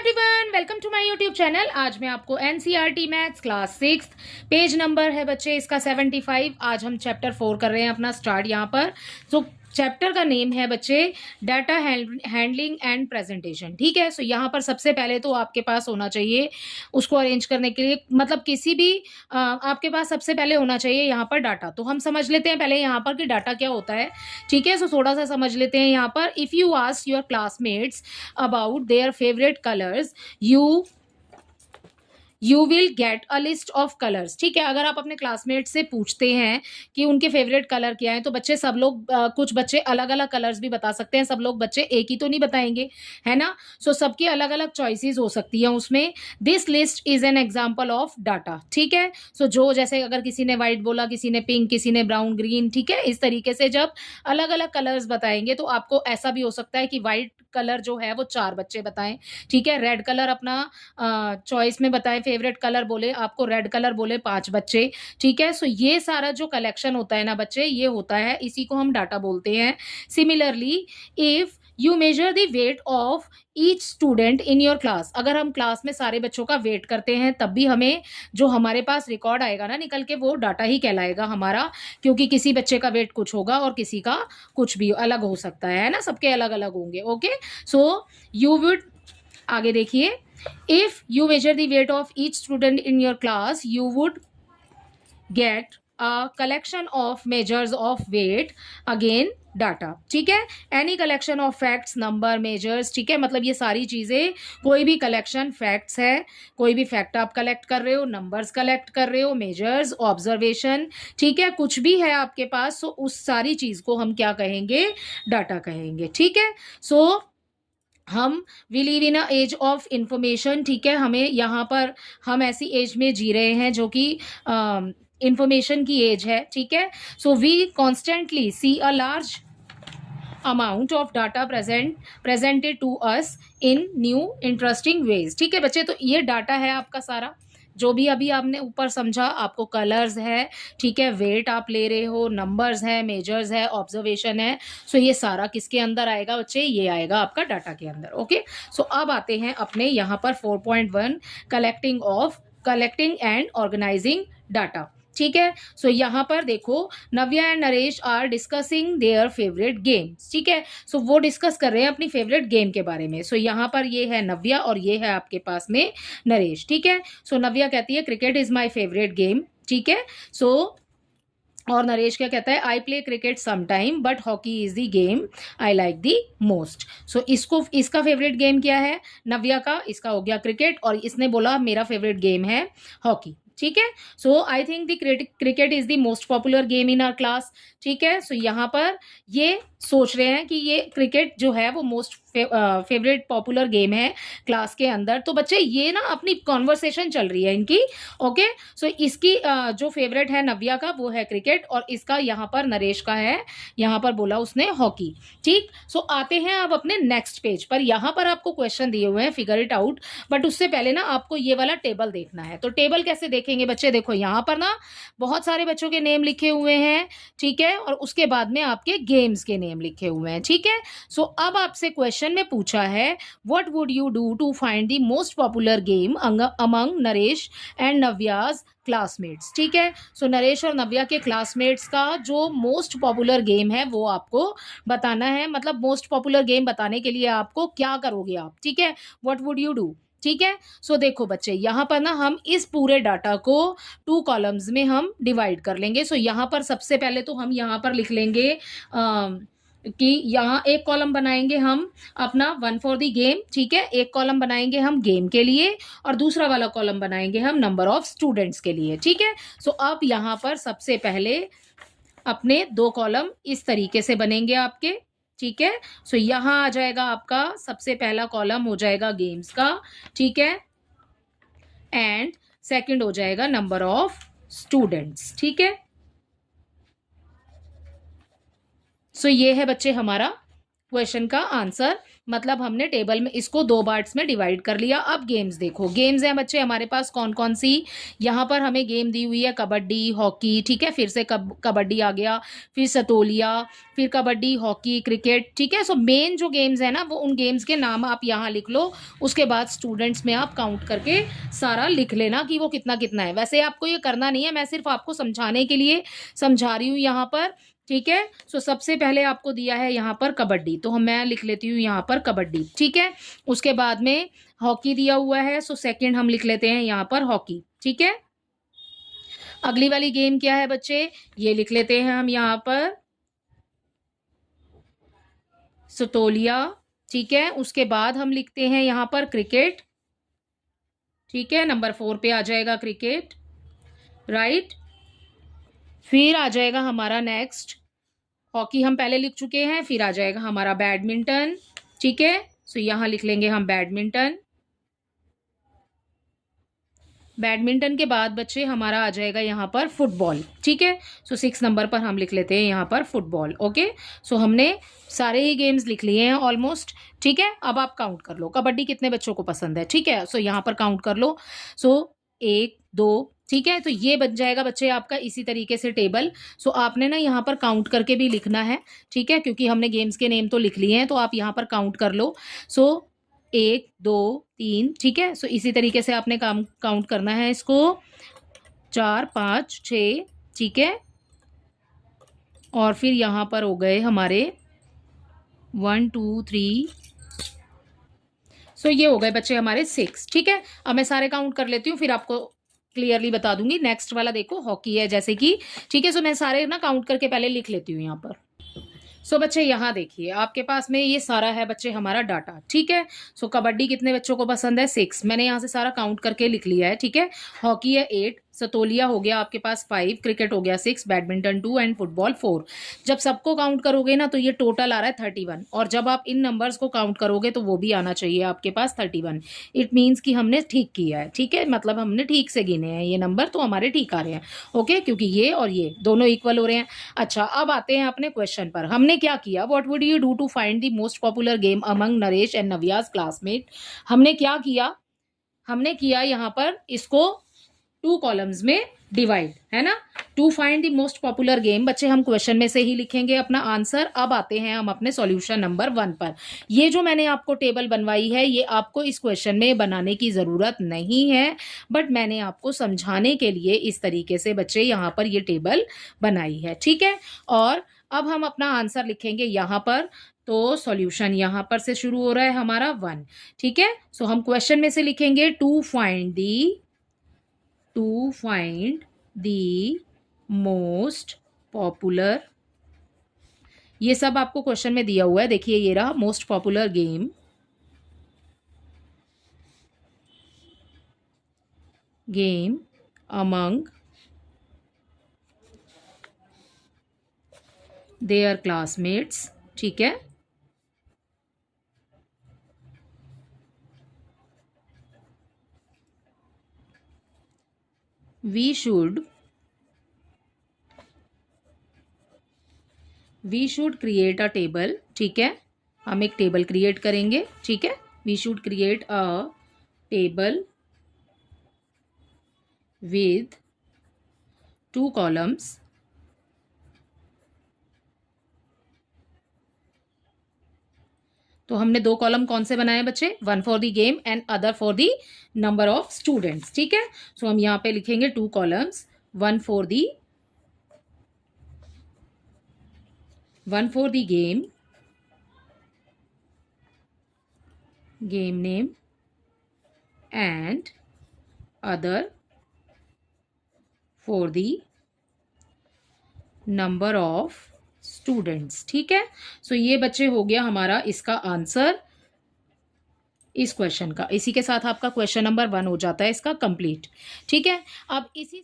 Everyone, welcome to my YouTube channel. आज मैं आपको NCERT maths class 6 page number है बच्चे इसका 75। आज हम चैप्टर 4 कर रहे हैं अपना स्टार्ट यहाँ पर। सो चैप्टर का नेम है बच्चे डाटा हैंडलिंग एंड प्रेजेंटेशन। ठीक है। सो यहाँ पर सबसे पहले तो आपके पास होना चाहिए उसको अरेंज करने के लिए, मतलब किसी भी आपके पास सबसे पहले होना चाहिए यहाँ पर डाटा। तो हम समझ लेते हैं पहले यहाँ पर कि डाटा क्या होता है। ठीक है। सो थोड़ा सा समझ लेते हैं यहाँ पर। If you ask your classmates about their favorite colors, you will get a list of colors। ठीक है। अगर आप अपने क्लासमेट से पूछते हैं कि उनके फेवरेट कलर क्या है, तो बच्चे सब लोग कुछ बच्चे अलग अलग कलर्स भी बता सकते हैं। सब लोग बच्चे एक ही तो नहीं बताएंगे, है ना। सो सबकी अलग अलग चॉइसेस हो सकती है उसमें। This list is an example of data. ठीक है। सो जो जैसे अगर किसी ने व्हाइट बोला, किसी ने पिंक, किसी ने ब्राउन, ग्रीन, ठीक है, इस तरीके से जब अलग अलग कलर्स बताएंगे तो आपको ऐसा भी हो सकता है कि व्हाइट कलर जो है वो 4 बच्चे बताएं। ठीक है। रेड कलर अपना चॉइस में बताएं, फेवरेट कलर बोले, आपको रेड कलर बोले 5 बच्चे। ठीक है। सो ये सारा जो कलेक्शन होता है ना बच्चे, ये होता है, इसी को हम डाटा बोलते हैं। Similarly if you measure the weight of each student in your class, अगर हम क्लास में सारे बच्चों का वेट करते हैं तब भी हमें जो हमारे पास रिकॉर्ड आएगा ना निकल के, वो डाटा ही कहलाएगा हमारा, क्योंकि किसी बच्चे का वेट कुछ होगा और किसी का कुछ भी अलग हो सकता है ना, सबके अलग अलग होंगे। ओके। सो यू वुड, आगे देखिए, if you measure the weight of each student in your class, you would get a collection of measures of weight, again data. ठीक है। Any collection of facts, number, measures. ठीक है। मतलब ये सारी चीजें, कोई भी कलेक्शन फैक्ट्स है, कोई भी फैक्ट आप कलेक्ट कर रहे हो, नंबर्स कलेक्ट कर रहे हो, मेजर्स, ऑब्जर्वेशन, ठीक है, कुछ भी है आपके पास, सो उस सारी चीज को हम क्या कहेंगे, डाटा कहेंगे। ठीक है। सो हम we live in a age of information. ठीक है। हमें यहाँ पर, हम ऐसी एज में जी रहे हैं जो कि इंफॉर्मेशन की एज है। ठीक है। So we constantly see a large amount of data presented to us in new interesting ways. ठीक है बच्चे। तो ये डाटा है आपका सारा, जो भी अभी आपने ऊपर समझा, आपको कलर्स है, ठीक है, वेट आप ले रहे हो, नंबर्स है, मेजर्स है, ऑब्जर्वेशन है। सो ये सारा किसके अंदर आएगा बच्चे, ये आएगा आपका डाटा के अंदर। ओके। सो अब आते हैं अपने यहाँ पर 4.1 कलेक्टिंग एंड ऑर्गेनाइजिंग डाटा। ठीक है। सो यहाँ पर देखो, Navya and Naresh are discussing their favourite games. ठीक है। सो वो डिस्कस कर रहे हैं अपनी फेवरेट गेम के बारे में। सो यहाँ पर ये है नव्या और ये है आपके पास में नरेश। ठीक है। सो नव्या कहती है cricket is my favourite game. ठीक है। सो और नरेश क्या कहता है, I play cricket sometime but hockey is the game I like the most. So इसका फेवरेट गेम क्या है नव्या का, इसका हो गया क्रिकेट, और इसने बोला मेरा फेवरेट गेम है हॉकी। ठीक है। So I think the cricket is the most popular game in our class. ठीक है। सो यहाँ पर ये सोच रहे हैं कि ये क्रिकेट जो है वो मोस्ट फेवरेट पॉपुलर गेम है क्लास के अंदर। तो बच्चे ये ना अपनी कॉन्वर्सेशन चल रही है इनकी। ओके। सो इसकी जो फेवरेट है नव्या का वो है क्रिकेट, और इसका यहाँ पर नरेश का है, यहाँ पर बोला उसने हॉकी। ठीक। सो आते हैं अब अपने नेक्स्ट पेज पर। यहाँ पर आपको क्वेश्चन दिए हुए हैं, फिगर इट आउट, बट उससे पहले ना आपको ये वाला टेबल देखना है। तो टेबल कैसे देखेंगे बच्चे, देखो यहाँ पर ना बहुत सारे बच्चों के नेम लिखे हुए हैं। ठीक है। और उसके बाद में आपके गेम्स के नेम लिखे हुए हैं। ठीक है। सो अब आपसे क्वेश्चन में पूछा है, what would you do to find the most popular game among Naresh and Navya's classmates. ठीक है। सो नरेश और नव्या के क्लासमेट्स का जो मोस्ट पॉपुलर गेम है वो आपको बताना है। मतलब मोस्ट पॉपुलर गेम बताने के लिए आपको क्या करोगे आप। ठीक है। What would you do. ठीक है। सो देखो बच्चे, यहाँ पर ना हम इस पूरे डाटा को 2 कॉलम्स में हम डिवाइड कर लेंगे। सो यहाँ पर सबसे पहले तो हम यहाँ पर लिख लेंगे कि यहाँ एक कॉलम बनाएंगे हम अपना 1 फॉर द गेम। ठीक है। एक कॉलम बनाएंगे हम गेम के लिए, और दूसरा वाला कॉलम बनाएंगे हम नंबर ऑफ स्टूडेंट्स के लिए। ठीक है। सो अब यहाँ पर सबसे पहले अपने 2 कॉलम इस तरीके से बनेंगे आपके। ठीक है। सो यहाँ आ जाएगा आपका सबसे पहला कॉलम हो जाएगा गेम्स का। ठीक है। एंड सेकंड हो जाएगा नंबर ऑफ स्टूडेंट्स। ठीक है। सो ये है बच्चे हमारा क्वेश्चन का आंसर। मतलब हमने टेबल में इसको 2 पार्ट्स में डिवाइड कर लिया। अब गेम्स देखो, गेम्स हैं बच्चे हमारे पास कौन-कौन सी? यहाँ पर हमें गेम दी हुई है कबड्डी, हॉकी, ठीक है? फिर से कबड्डी आ गया, फिर सतोलिया, फिर कबड्डी, हॉकी, क्रिकेट, ठीक है? सो मेन जो गेम्स हैं ना, वो उन गेम्स के नाम आप यहाँ लिख लो। उसके बाद स्टूडेंट्स में आप काउंट करके सारा लिख लेना कि वो कितना-कितना है। वैसे आपको ये करना नहीं है, मैं सिर्फ़ आपको समझाने के लिए समझा रही हूँ यहाँ पर, ठीक है? सो सबसे पहले आपको दिया है यहाँ पर कबड्डी, तो मैं लिख लेती हूँ यहाँ पर कबड्डी, ठीक है? उसके बाद में हॉकी दिया हुआ है, सो सेकंड हम लिख लेते हैं यहाँ पर हॉकी, ठीक है? अगली वाली गेम क्या है बच्चे? ये लिख लेते हैं हम यहाँ पर सतोलिया, ठीक है? उसके बाद हम लिखते हैं यहाँ पर क्रिकेट, ठीक है? नंबर 4 पे आ जाएगा क्रिकेट, राइट? फिर आ जाएगा हमारा नेक्स्ट हॉकी, हम पहले लिख चुके हैं। फिर आ जाएगा हमारा बैडमिंटन, ठीक है? सो यहाँ लिख लेंगे हम बैडमिंटन। बैडमिंटन के बाद बच्चे हमारा आ जाएगा यहाँ पर फुटबॉल, ठीक है? सो 6 नंबर पर हम लिख लेते हैं यहाँ पर फुटबॉल, ओके? सो हमने सारे ही गेम्स लिख लिए हैं ऑलमोस्ट, ठीक है? अब आप काउंट कर लो, कबड्डी कितने बच्चों को पसंद है, ठीक है? सो यहाँ पर काउंट कर लो। सो 1, 2, ठीक है? तो ये बन जाएगा बच्चे आपका इसी तरीके से टेबल। सो आपने ना यहाँ पर काउंट करके भी लिखना है, ठीक है? क्योंकि हमने गेम्स के नेम तो लिख लिए हैं, तो आप यहाँ पर काउंट कर लो। सो 1, 2, 3, ठीक है? सो इसी तरीके से आपने काउंट करना है इसको। 4, 5, 6, ठीक है? और फिर यहाँ पर हो गए हमारे 1, 2, 3, सो ये हो गए बच्चे हमारे 6, ठीक है? अब मैं सारे काउंट कर लेती हूँ, फिर आपको क्लियरली बता दूंगी। नेक्स्ट वाला देखो हॉकी है जैसे कि, ठीक है? सो मैं सारे ना काउंट करके पहले लिख लेती हूँ यहाँ पर। सो बच्चे यहाँ देखिए, आपके पास में ये सारा है बच्चे हमारा डाटा, ठीक है? सो कबड्डी कितने बच्चों को पसंद है? 6, मैंने यहाँ से सारा काउंट करके लिख लिया है, ठीक है? हॉकी है 8, सतोलिया हो गया आपके पास 5, क्रिकेट हो गया 6, बैडमिंटन 2 एंड फुटबॉल 4। जब सबको काउंट करोगे ना तो ये टोटल आ रहा है 31, और जब आप इन नंबर्स को काउंट करोगे तो वो भी आना चाहिए आपके पास 31। इट मीन्स कि हमने ठीक किया है, ठीक है? मतलब हमने ठीक से गिने हैं ये नंबर, तो हमारे ठीक आ रहे हैं, ओके? क्योंकि ये और ये दोनों इक्वल हो रहे हैं। अच्छा, अब आते हैं अपने क्वेश्चन पर। हमने क्या किया? What would you do to find the most popular game among Naresh and Navya's classmate? हमने क्या किया? हमने किया यहाँ पर इसको 2 कॉलम्स में डिवाइड, है ना? To find the most popular game, बच्चे हम क्वेश्चन में से ही लिखेंगे अपना आंसर। अब आते हैं हम अपने सॉल्यूशन नंबर 1 पर। ये जो मैंने आपको टेबल बनवाई है, ये आपको इस क्वेश्चन में बनाने की जरूरत नहीं है, बट मैंने आपको समझाने के लिए इस तरीके से बच्चे यहाँ पर ये टेबल बनाई है, ठीक है? और अब हम अपना आंसर लिखेंगे यहाँ पर। तो सॉल्यूशन यहाँ पर से शुरू हो रहा है हमारा 1, ठीक है? सो हम क्वेश्चन में से लिखेंगे to find the most popular, ये सब आपको क्वेश्चन में दिया हुआ है, देखिए ये रहा most popular game among their classmates, ठीक है? We should create a table, ठीक है? हम एक टेबल क्रिएट करेंगे, ठीक है? We should create a table with 2 columns, तो हमने 2 कॉलम कौन से बनाए बच्चे? 1 for the game and other for the number of students, ठीक है? सो हम यहाँ पे लिखेंगे 2 columns, 1 for the game name and other for the number of students, ठीक है? सो ये बच्चे हो गया हमारा इसका आंसर इस क्वेश्चन का। इसी के साथ आपका क्वेश्चन नंबर 1 हो जाता है इसका कंप्लीट, ठीक है? अब इसी